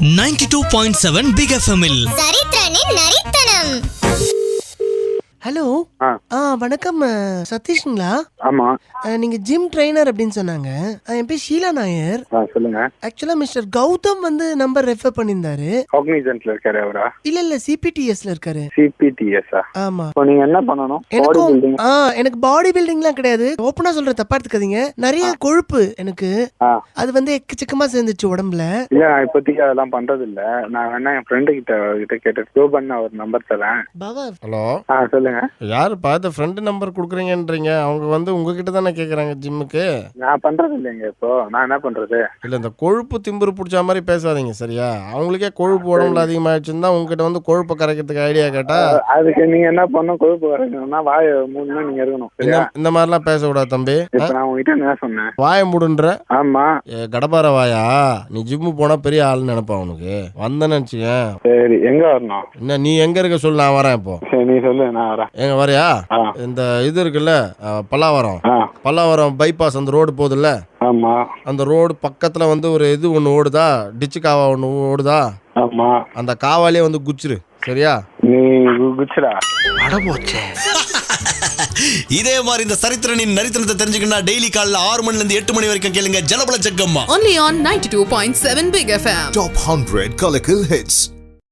92.7 big எஃப்எம்மில் சரித்திரனின் நரித்தனம். Hello வணக்கம் சதீஷ்ங்களா? ஆமா, நீங்க ஜிம் ட்ரைனர் அப்படின்னு சொன்னாங்க. என் பேர் ஷீலா நாயர். சொல்லுங்க. ஆக்சுவலா மிஸ்டர் கௌதம் வந்து நம்பர் ரெஃபர் பண்ணியிருந்தாரு. காக்னிசன்ட்ல இருக்காரு அவரா? இல்ல சிபிடிஎஸ்ல இருக்காரு. சிபிடிஎஸ்ஸா? ஆமா. இப்போ நீங்க என்ன பண்ணணும்? எனக்கு பாடி பில்டிங்லாம் கிடையாது. ஓப்பனா சொல்ற, தப்பா எடுத்துக்காதீங்க. நிறைய கொழுப்பு எனக்கு. அது வந்து எக்கச்சக்கமா சேர்ந்துச்சு உடம்புல. இல்ல, நான் இப்போதைக்கு அதெல்லாம் பண்றது இல்ல. நான் வேணா என் ஃப்ரெண்டு கிட்ட கேட்டு ஜோபன் ஒரு நம்பர் தரேன். பாவா. ஹலோ, சொல்லுங்க. யாரு பார்த்து ஃப்ரெண்டு நம்பர் கொடுக்குறீங்கன்றீங்க? அவங்க வந்து உங்ககிட்ட தானே கேட்குறாங்க ஜிம்முக்கு. நான் பண்றது இல்லைங்க. இப்போ நான் என்ன பண்றது? இல்லை, இந்த கொழுப்பு திம்புரு பிடிச்ச மாதிரி பேசாதீங்க சரியா? அவங்களுக்கே கொழுப்பு உடம்புல அதிகமாகிடுச்சுன்னு தான் உங்ககிட்ட வந்து கொழுப்பை கரைக்கிறதுக்கு ஐடியா கேட்டா. அதுக்கு நீங்க என்ன பண்ணணும்? கொழுப்பு கரைக்கணும்னா வாயை மூடணும், நீங்க இருக்கணும். இந்த மாதிரிலாம் பேசக்கூடாது தம்பி. இப்போ நான் உங்ககிட்ட என்ன சொன்னேன்? வாயை மூடுன்ற. ஆமா. கடப்பார வாயா? நீ ஜிம்மு போனா பெரிய ஆளுன்னு நினைப்பா உனக்கு. வந்தேன்னு வச்சுக்கேன். சரி, எங்க வரணும்? என்ன நீ எங்க இருக்க சொல்லு, நான் வரேன். இப்போ சரி, நீ சொல்லு, நான் வரேன். எங்க வரையா? இந்த இது இருக்குல்ல, பல்லாவரம் பைபாஸ், அந்த ரோடு போகுதுல்ல, ஆமா. அந்த ரோடு பக்கத்துல வந்து ஒரு இது ஒண்ணு ஓடுதா, டிச்சு காவா ஒண்ணு ஓடுதா? ஆமா. அந்த காவாலே வந்து குச்சிரு சரியா? நீ குச்சிரா? அடபோச்சே. இதே மாதிரி இந்த சரித்திரனின் நரித்தனத்தை தெரிஞ்சுக்கணும்னா டெய்லி காலைல 6 மணில இருந்து 8 மணி வரைக்கும் கேளுங்க ஜலபல Jakkamma. Only on 92.7 Big FM. Top 100 Kolakal hits.